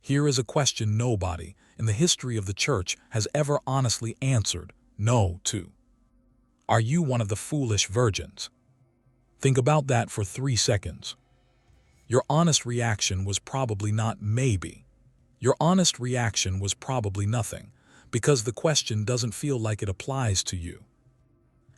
Here is a question nobody in the history of the church has ever honestly answered no to. Are you one of the foolish virgins? Think about that for 3 seconds. Your honest reaction was probably not maybe. Your honest reaction was probably nothing, because the question doesn't feel like it applies to you.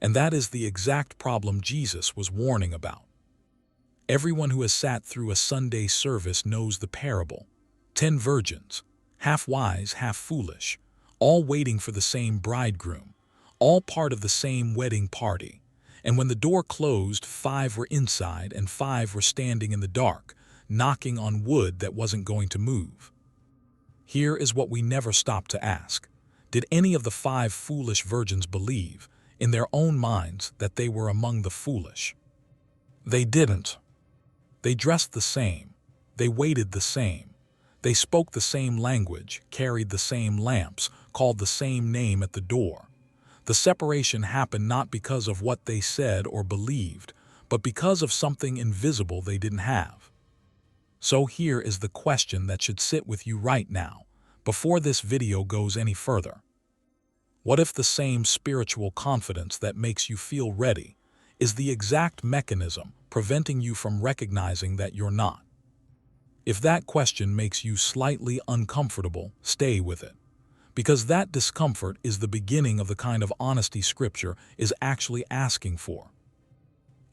And that is the exact problem Jesus was warning about. Everyone who has sat through a Sunday service knows the parable. 10 virgins, half wise, half foolish, all waiting for the same bridegroom, all part of the same wedding party. And when the door closed, 5 were inside and 5 were standing in the dark, knocking on wood that wasn't going to move. Here is what we never stop to ask. Did any of the 5 foolish virgins believe, in their own minds, that they were among the foolish? They didn't. They dressed the same. They waited the same. They spoke the same language, carried the same lamps, called the same name at the door. The separation happened not because of what they said or believed, but because of something invisible they didn't have. So here is the question that should sit with you right now, before this video goes any further. What if the same spiritual confidence that makes you feel ready is the exact mechanism preventing you from recognizing that you're not? If that question makes you slightly uncomfortable, stay with it. Because that discomfort is the beginning of the kind of honesty Scripture is actually asking for.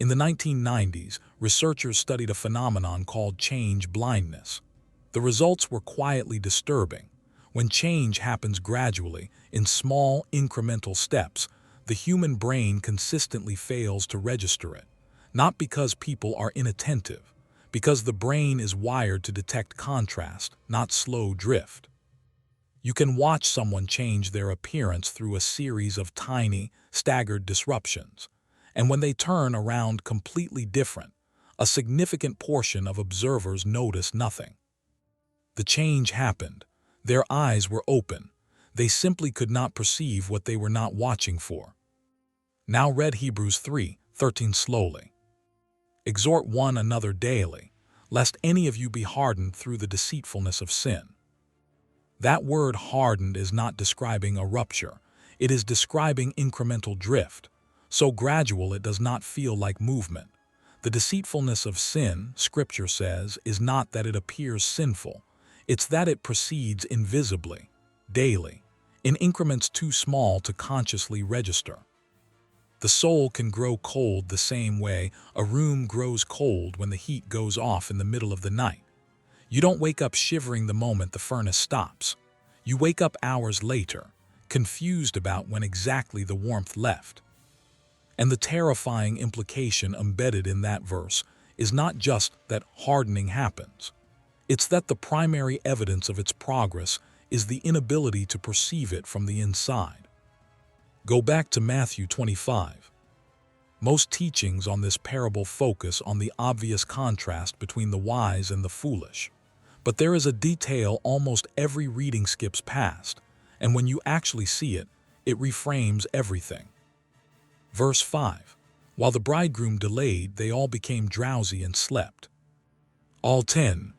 In the 1990s, researchers studied a phenomenon called change blindness. The results were quietly disturbing. When change happens gradually, in small, incremental steps, the human brain consistently fails to register it. Not because people are inattentive, because the brain is wired to detect contrast, not slow drift. You can watch someone change their appearance through a series of tiny, staggered disruptions, and when they turn around completely different, a significant portion of observers notice nothing. The change happened. Their eyes were open. They simply could not perceive what they were not watching for. Now read Hebrews 3:13 slowly. Exhort one another daily, lest any of you be hardened through the deceitfulness of sin. That word hardened is not describing a rupture. It is describing incremental drift, so gradual it does not feel like movement. The deceitfulness of sin, Scripture says, is not that it appears sinful. It's that it proceeds invisibly, daily, in increments too small to consciously register. The soul can grow cold the same way a room grows cold when the heat goes off in the middle of the night. You don't wake up shivering the moment the furnace stops. You wake up hours later, confused about when exactly the warmth left. And the terrifying implication embedded in that verse is not just that hardening happens. It's that the primary evidence of its progress is the inability to perceive it from the inside. Go back to Matthew 25. Most teachings on this parable focus on the obvious contrast between the wise and the foolish. But there is a detail almost every reading skips past, and when you actually see it, it reframes everything. Verse 5. While the bridegroom delayed, they all became drowsy and slept. All 10.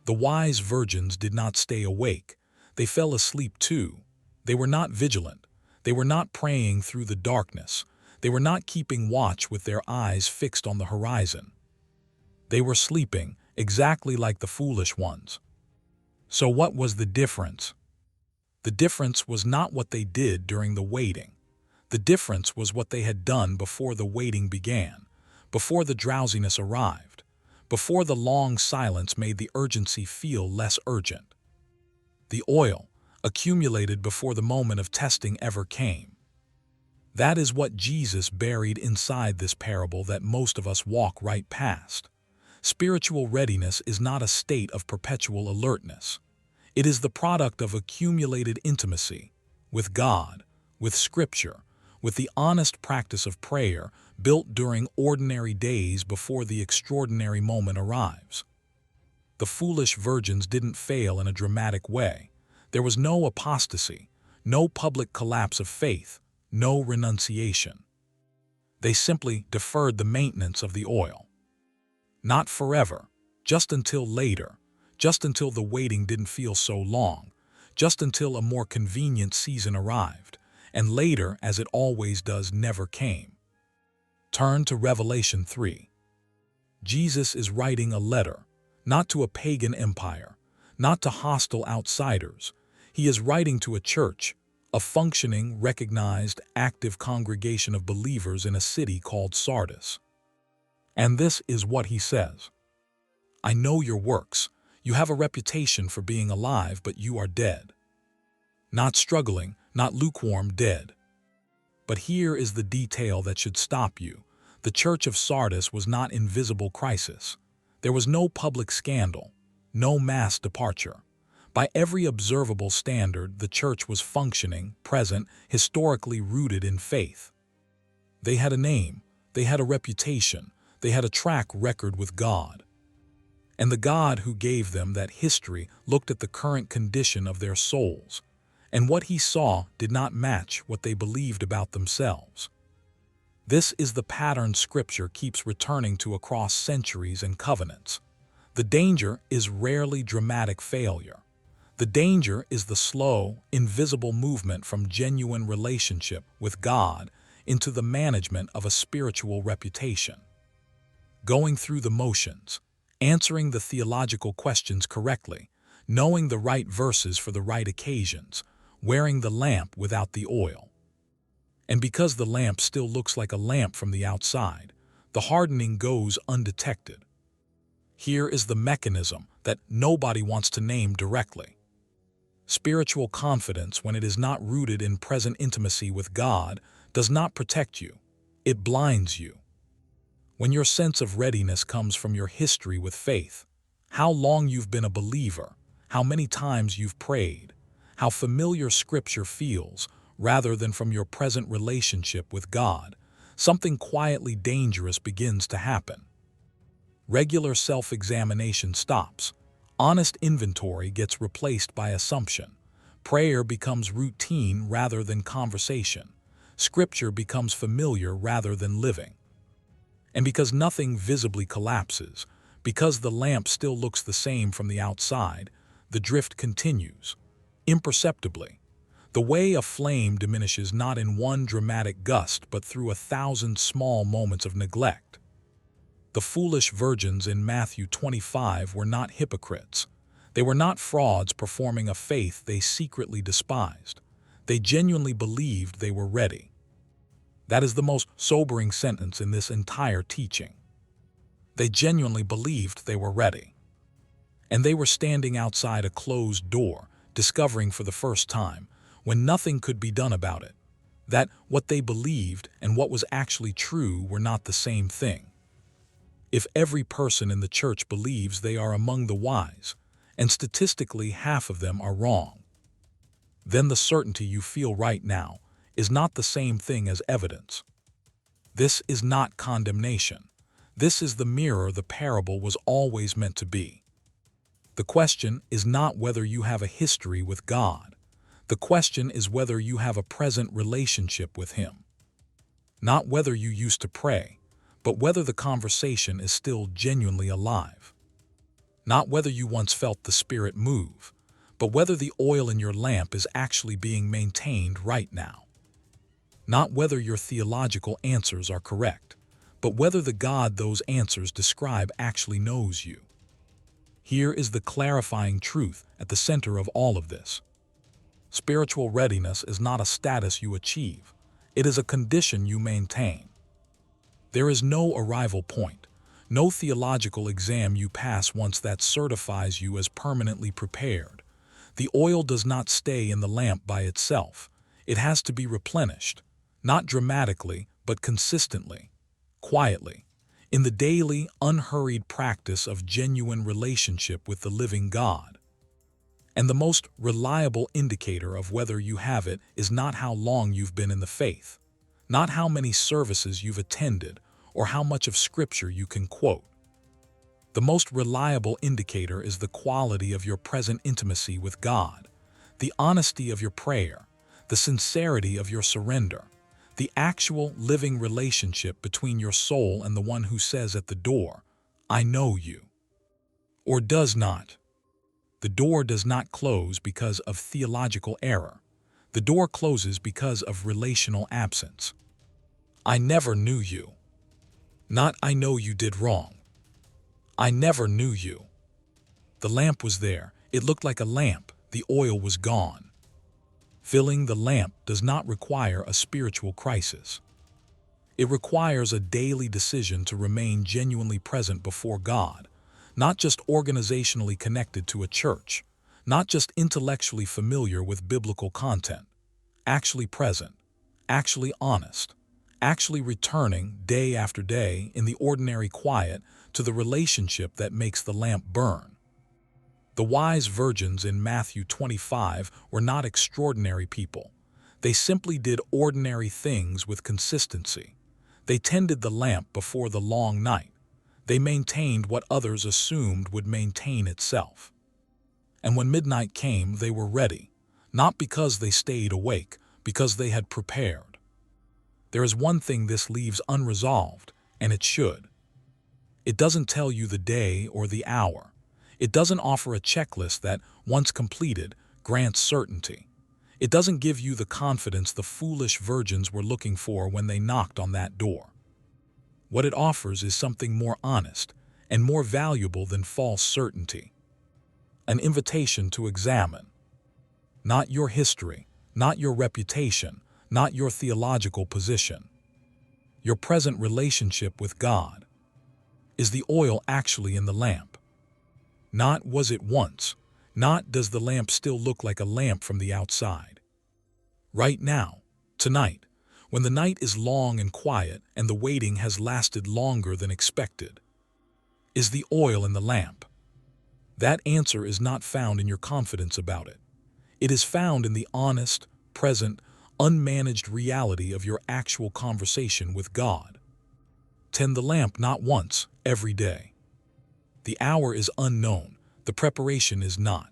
The wise virgins did not stay awake. They fell asleep too. They were not vigilant. They were not praying through the darkness. They were not keeping watch with their eyes fixed on the horizon. They were sleeping, exactly like the foolish ones. So what was the difference? The difference was not what they did during the waiting. The difference was what they had done before the waiting began, before the drowsiness arrived, before the long silence made the urgency feel less urgent. The oil accumulated before the moment of testing ever came. That is what Jesus buried inside this parable that most of us walk right past. Spiritual readiness is not a state of perpetual alertness. It is the product of accumulated intimacy with God, with Scripture, with the honest practice of prayer built during ordinary days before the extraordinary moment arrives. The foolish virgins didn't fail in a dramatic way. There was no apostasy, no public collapse of faith, no renunciation. They simply deferred the maintenance of the oil. Not forever, just until later, just until the waiting didn't feel so long, just until a more convenient season arrived, and later, as it always does, never came. Turn to Revelation 3. Jesus is writing a letter, not to a pagan empire, not to hostile outsiders. He is writing to a church, a functioning, recognized, active congregation of believers in a city called Sardis. And this is what he says. I know your works. You have a reputation for being alive, but you are dead. Not struggling, not lukewarm, dead. But here is the detail that should stop you. The church of Sardis was not in visible crisis. There was no public scandal, no mass departure. By every observable standard, the church was functioning, present, historically rooted in faith. They had a name, they had a reputation, they had a track record with God. And the God who gave them that history looked at the current condition of their souls, and what he saw did not match what they believed about themselves. This is the pattern Scripture keeps returning to across centuries and covenants. The danger is rarely dramatic failure. The danger is the slow, invisible movement from genuine relationship with God into the management of a spiritual reputation. Going through the motions, answering the theological questions correctly, knowing the right verses for the right occasions, wearing the lamp without the oil. And because the lamp still looks like a lamp from the outside, the hardening goes undetected. Here is the mechanism that nobody wants to name directly. Spiritual confidence, when it is not rooted in present intimacy with God, does not protect you. It blinds you. When your sense of readiness comes from your history with faith, how long you've been a believer, how many times you've prayed, how familiar Scripture feels, rather than from your present relationship with God, something quietly dangerous begins to happen. Regular self-examination stops. Honest inventory gets replaced by assumption. Prayer becomes routine rather than conversation. Scripture becomes familiar rather than living. And because nothing visibly collapses, because the lamp still looks the same from the outside, the drift continues, imperceptibly. The way a flame diminishes not in one dramatic gust but through 1,000 small moments of neglect. The foolish virgins in Matthew 25 were not hypocrites. They were not frauds performing a faith they secretly despised. They genuinely believed they were ready. That is the most sobering sentence in this entire teaching. They genuinely believed they were ready. And they were standing outside a closed door, discovering for the first time, when nothing could be done about it, that what they believed and what was actually true were not the same thing. If every person in the church believes they are among the wise, and statistically half of them are wrong, then the certainty you feel right now is not the same thing as evidence. This is not condemnation. This is the mirror the parable was always meant to be. The question is not whether you have a history with God. The question is whether you have a present relationship with Him. Not whether you used to pray, but whether the conversation is still genuinely alive. Not whether you once felt the Spirit move, but whether the oil in your lamp is actually being maintained right now. Not whether your theological answers are correct, but whether the God those answers describe actually knows you. Here is the clarifying truth at the center of all of this. Spiritual readiness is not a status you achieve. It is a condition you maintain. There is no arrival point, no theological exam you pass once that certifies you as permanently prepared. The oil does not stay in the lamp by itself. It has to be replenished, not dramatically, but consistently, quietly, in the daily, unhurried practice of genuine relationship with the living God. And the most reliable indicator of whether you have it is not how long you've been in the faith, not how many services you've attended, or how much of Scripture you can quote. The most reliable indicator is the quality of your present intimacy with God, the honesty of your prayer, the sincerity of your surrender, the actual living relationship between your soul and the one who says at the door, "I know you," or does not. The door does not close because of theological error. The door closes because of relational absence. I never knew you. Not I know you did wrong. I never knew you. The lamp was there. It looked like a lamp. The oil was gone. Filling the lamp does not require a spiritual crisis. It requires a daily decision to remain genuinely present before God, not just organizationally connected to a church, not just intellectually familiar with biblical content, actually present, actually honest, actually returning day after day in the ordinary quiet to the relationship that makes the lamp burn. The wise virgins in Matthew 25 were not extraordinary people. They simply did ordinary things with consistency. They tended the lamp before the long night. They maintained what others assumed would maintain itself. And when midnight came, they were ready, not because they stayed awake, because they had prepared. There is one thing this leaves unresolved, and it should. It doesn't tell you the day or the hour. It doesn't offer a checklist that, once completed, grants certainty. It doesn't give you the confidence the foolish virgins were looking for when they knocked on that door. What it offers is something more honest and more valuable than false certainty. An invitation to examine. Not your history, not your reputation, not your theological position. Your present relationship with God. Is the oil actually in the lamp? Not was it once. Not does the lamp still look like a lamp from the outside. Right now, tonight, when the night is long and quiet and the waiting has lasted longer than expected. Is the oil in the lamp? That answer is not found in your confidence about it. It is found in the honest, present, unmanaged reality of your actual conversation with God. Tend the lamp not once, every day. The hour is unknown, the preparation is not.